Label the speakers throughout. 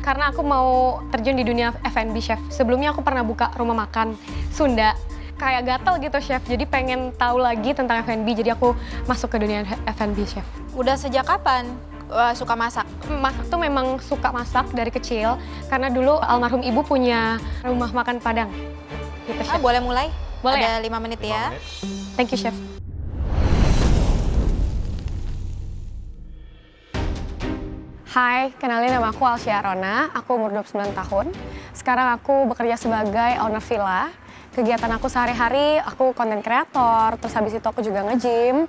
Speaker 1: karena aku mau terjun di dunia F&B, Chef. Sebelumnya aku pernah buka rumah makan Sunda. Kayak gatel gitu, Chef. Jadi pengen tahu lagi tentang F&B, jadi aku masuk ke dunia F&B, Chef.
Speaker 2: Udah sejak kapan suka masak?
Speaker 1: Masak tuh memang suka masak dari kecil, karena dulu almarhum ibu punya rumah makan Padang. Gitu, Chef.
Speaker 2: Boleh mulai?
Speaker 1: Boleh
Speaker 2: Ada 5 menit ya.
Speaker 1: Thank you, Chef. Hai, kenalin nama aku Alsia Rona, aku umur 29 tahun. Sekarang aku bekerja sebagai owner villa. Kegiatan aku sehari-hari, aku konten kreator, terus habis itu aku juga nge-gym.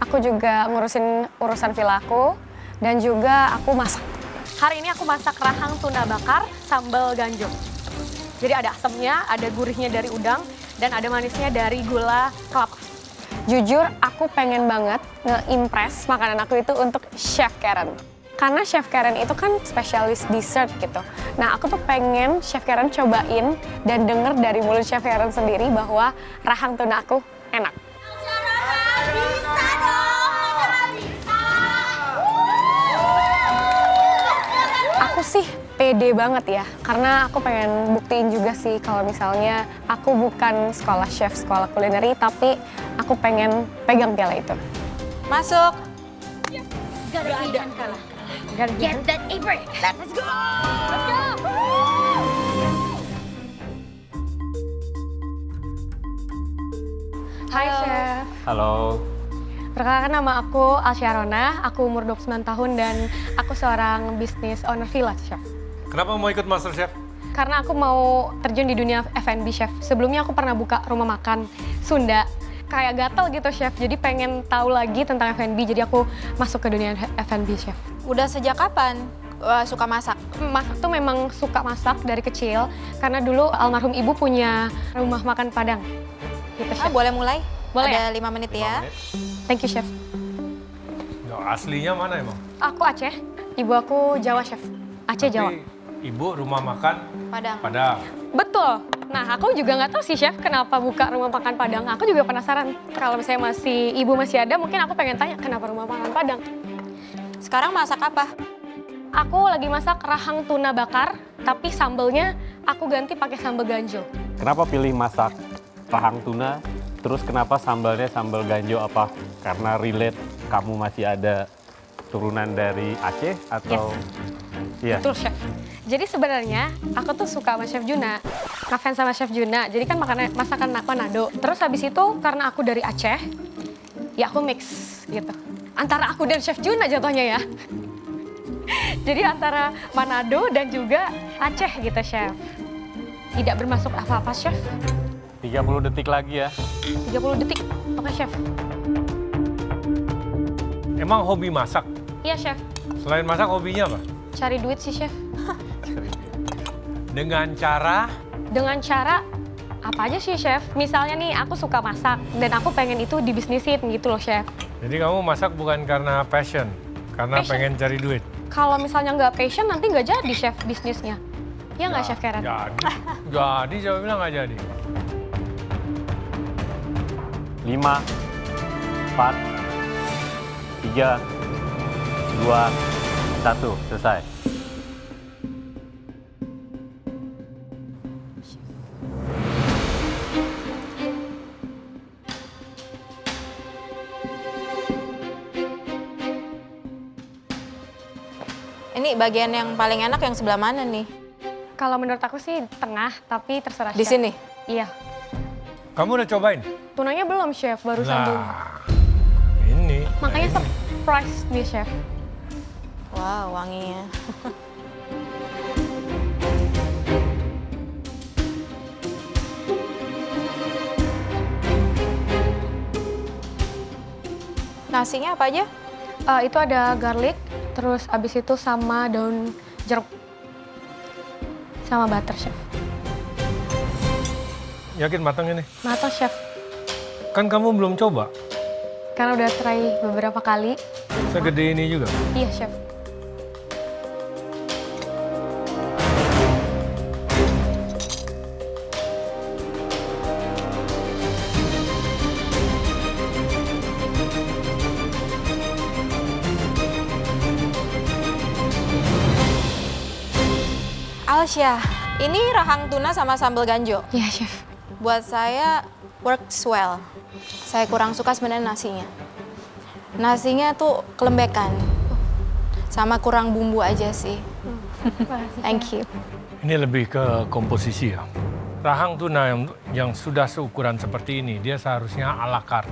Speaker 1: Aku juga ngurusin urusan villa aku, dan juga aku masak. Hari ini aku masak rahang tuna bakar sambal ganjo. Jadi ada asamnya, ada gurihnya dari udang, dan ada manisnya dari gula kelapa. Jujur, aku pengen banget nge-impress makanan aku itu untuk Chef Karen. Karena Chef Karen itu kan spesialis dessert gitu. Nah, aku tuh pengen Chef Karen cobain dan denger dari mulut Chef Karen sendiri bahwa rahang tuna aku enak.
Speaker 3: Bisa dong, bisa.
Speaker 1: Aku sih pede banget ya, karena aku pengen buktiin juga sih kalau misalnya aku bukan sekolah chef, sekolah kulineri, tapi aku pengen pegang piala itu.
Speaker 2: Masuk.
Speaker 3: Gak ada kalah. Get that apron. Let's go. Let's go.
Speaker 1: Hai Chef.
Speaker 4: Halo,
Speaker 1: Perkenalkan nama aku Alsia Rona, aku umur 29 tahun dan aku seorang bisnis owner villa, Chef.
Speaker 4: kenapa mau ikut MasterChef?
Speaker 1: Karena aku mau terjun di dunia F&B, Chef. Sebelumnya aku pernah buka rumah makan Sunda. Kayak gatel gitu, Chef. Jadi pengen tahu lagi tentang F&B, jadi aku masuk ke dunia F&B, Chef.
Speaker 2: Udah sejak kapan suka masak?
Speaker 1: Masak tuh memang suka masak dari kecil, karena dulu almarhum ibu punya rumah makan Padang. Gitu, Chef.
Speaker 2: Boleh mulai?
Speaker 1: Boleh
Speaker 2: Ada 5 menit ya.
Speaker 1: Thank you, Chef.
Speaker 4: Ya, aslinya mana emang?
Speaker 1: Aku Aceh, ibu aku Jawa, Chef. Aceh, Jawa.
Speaker 4: Tapi ibu rumah makan
Speaker 2: Padang.
Speaker 4: Padang.
Speaker 1: Betul. Nah, aku juga nggak tahu sih, Chef, kenapa buka rumah makan Padang. Aku juga penasaran. Kalau misalnya ibu masih ada, mungkin aku pengen tanya kenapa rumah makan Padang.
Speaker 2: Sekarang masak apa?
Speaker 1: Aku lagi masak rahang tuna bakar, tapi sambelnya aku ganti pakai sambal ganjo.
Speaker 4: Kenapa pilih masak rahang tuna? Terus kenapa sambalnya sambal ganjo apa? Karena relate kamu masih ada turunan dari Aceh atau? Iya.
Speaker 1: Betul, Chef. Jadi sebenarnya aku tuh suka sama Chef Juna, ngefans sama Chef Juna. Jadi kan masakan Manado. Terus habis itu karena aku dari Aceh, ya aku mix gitu. Antara aku dan Chef Juna jatuhnya ya. Jadi antara Manado dan juga Aceh gitu, Chef. Tidak bermasuk apa-apa, Chef.
Speaker 4: 30 detik lagi ya.
Speaker 1: 30 detik. Oke, Chef.
Speaker 4: Emang hobi masak?
Speaker 1: Iya, Chef.
Speaker 4: Selain masak hobinya apa?
Speaker 1: Cari duit sih, Chef.
Speaker 4: Dengan cara
Speaker 1: Dengan cara apa aja sih, Chef? Misalnya nih, aku suka masak dan aku pengen itu dibisnisin gitu loh, Chef.
Speaker 4: jadi kamu masak bukan karena passion, karena
Speaker 1: Passion.
Speaker 4: pengen cari duit.
Speaker 1: Kalau misalnya nggak passion, nanti nggak jadi, Chef, bisnisnya. Iya nggak, Chef Karen?
Speaker 4: Jadi siapa bilang nggak jadi? 5, 4, 3, 2, 1, selesai.
Speaker 2: Ini bagian yang paling enak yang sebelah mana nih?
Speaker 1: Kalau menurut aku sih tengah, tapi terserah
Speaker 2: Di
Speaker 1: Chef.
Speaker 2: sini?
Speaker 1: Iya.
Speaker 4: Kamu udah cobain?
Speaker 1: Tunanya belum, Chef, baru sambung.
Speaker 4: Nah, ini.
Speaker 1: Makanya
Speaker 4: nah ini.
Speaker 1: surprise nih, Chef.
Speaker 2: Wow, wanginya. Nasinya apa aja?
Speaker 1: Itu ada garlic, terus abis itu sama daun jeruk. Sama butter, Chef.
Speaker 4: Yakin matang ini?
Speaker 1: Matang, Chef.
Speaker 4: Kan kamu belum coba.
Speaker 1: Karena udah try beberapa kali.
Speaker 4: Segede ini juga.
Speaker 1: Iya, Chef.
Speaker 2: Alsya, ini rahang tuna sama sambal ganjo.
Speaker 1: Iya, Chef.
Speaker 2: Buat saya works well. Saya kurang suka sebenarnya nasinya. Nasinya tuh kelembekan. Sama kurang bumbu aja sih. Thank you.
Speaker 5: Ini lebih ke komposisi ya. Rahang tuna yang sudah seukuran seperti ini, dia seharusnya à la carte.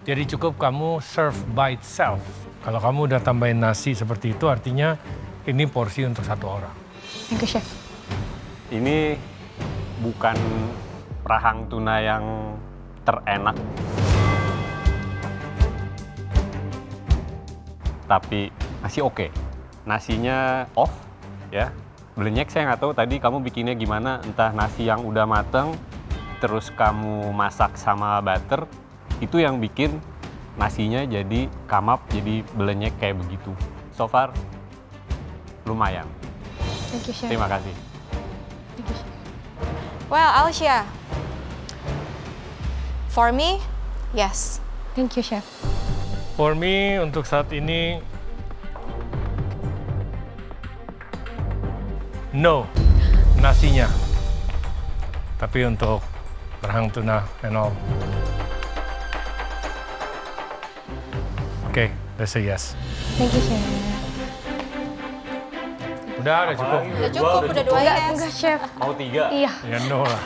Speaker 5: Jadi cukup kamu serve by itself. Kalau kamu udah tambahin nasi seperti itu, artinya ini porsi untuk satu orang.
Speaker 1: Thank you, Chef.
Speaker 4: Ini bukan rahang tuna yang terenak, tapi masih oke. Nasinya off, ya. Belenyek saya nggak tahu tadi kamu bikinnya gimana, entah nasi yang udah mateng, terus kamu masak sama butter, itu yang bikin nasinya jadi kamap, jadi belenyek kayak begitu. So far, lumayan.
Speaker 1: Thank you, Chef.
Speaker 4: Terima kasih.
Speaker 1: Thank you, Chef.
Speaker 2: Well, Alsya. For me, yes.
Speaker 1: Thank you, Chef.
Speaker 5: For me, untuk saat ini, no, nasinya. Tapi untuk rahang tuna and all. Oke, let's say yes.
Speaker 1: Thank you, Chef.
Speaker 5: Udah cukup.
Speaker 2: Udah cukup, udah 2 yes.
Speaker 1: Enggak, Chef.
Speaker 4: Mau 3?
Speaker 1: Iya,
Speaker 5: Ya no lah.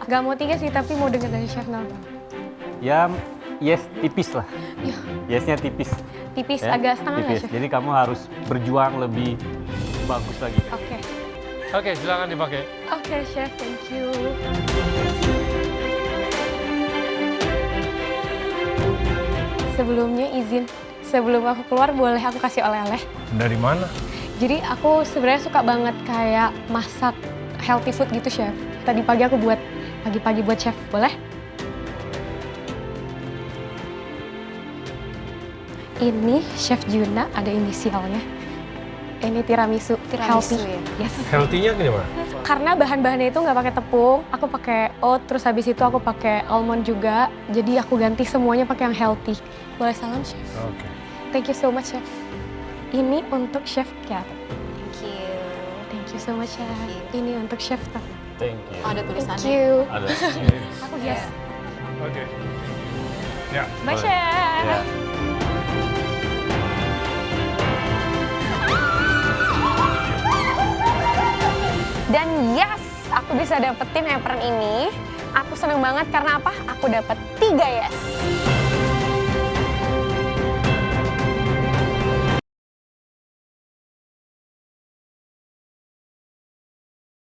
Speaker 1: nggak mau 3 sih, tapi mau denger dari Chef Nal.
Speaker 4: Ya, yes tipis lah.
Speaker 1: Iya.
Speaker 4: Yesnya tipis.
Speaker 1: Tipis,
Speaker 4: ya.
Speaker 1: agak setengah nggak,
Speaker 4: Tipis.
Speaker 1: Chef?
Speaker 4: Jadi kamu harus berjuang lebih bagus lagi.
Speaker 1: Oke.
Speaker 5: Oke, silakan dipakai.
Speaker 1: Oke, Chef. Thank you. Sebelumnya izin, sebelum aku keluar boleh aku kasih oleh-oleh?
Speaker 5: Dari mana?
Speaker 1: Jadi aku sebenarnya suka banget kayak masak healthy food gitu, Chef. Tadi pagi aku buat, pagi-pagi buat Chef, boleh? Ini Chef Juna, ada inisialnya. Ini tiramisu,
Speaker 2: Tiramisu,
Speaker 1: healthy.
Speaker 2: ya?
Speaker 1: Yes.
Speaker 5: Healthy-nya gimana?
Speaker 1: Karena bahan-bahannya itu nggak pakai tepung, aku pakai oat, terus habis itu aku pakai almond juga. Jadi aku ganti semuanya pakai yang healthy. Boleh salam, Chef?
Speaker 5: Oke.
Speaker 1: Thank you so much, Chef. Ini untuk Chef Kat.
Speaker 2: Thank you.
Speaker 1: Thank you so much, Chef.
Speaker 2: Thank
Speaker 1: Ini untuk Chef Kat.
Speaker 4: Thank you.
Speaker 2: Oh, ada
Speaker 1: Thank
Speaker 2: tulisannya.
Speaker 1: you.
Speaker 4: Ada.
Speaker 1: Aku yes.
Speaker 5: Oke. Ya.
Speaker 1: Bye,
Speaker 4: Boleh.
Speaker 1: Chef.
Speaker 4: Ya.
Speaker 1: Dan yes, aku bisa dapetin apron ini. Aku seneng banget karena apa? Aku dapet 3 yes.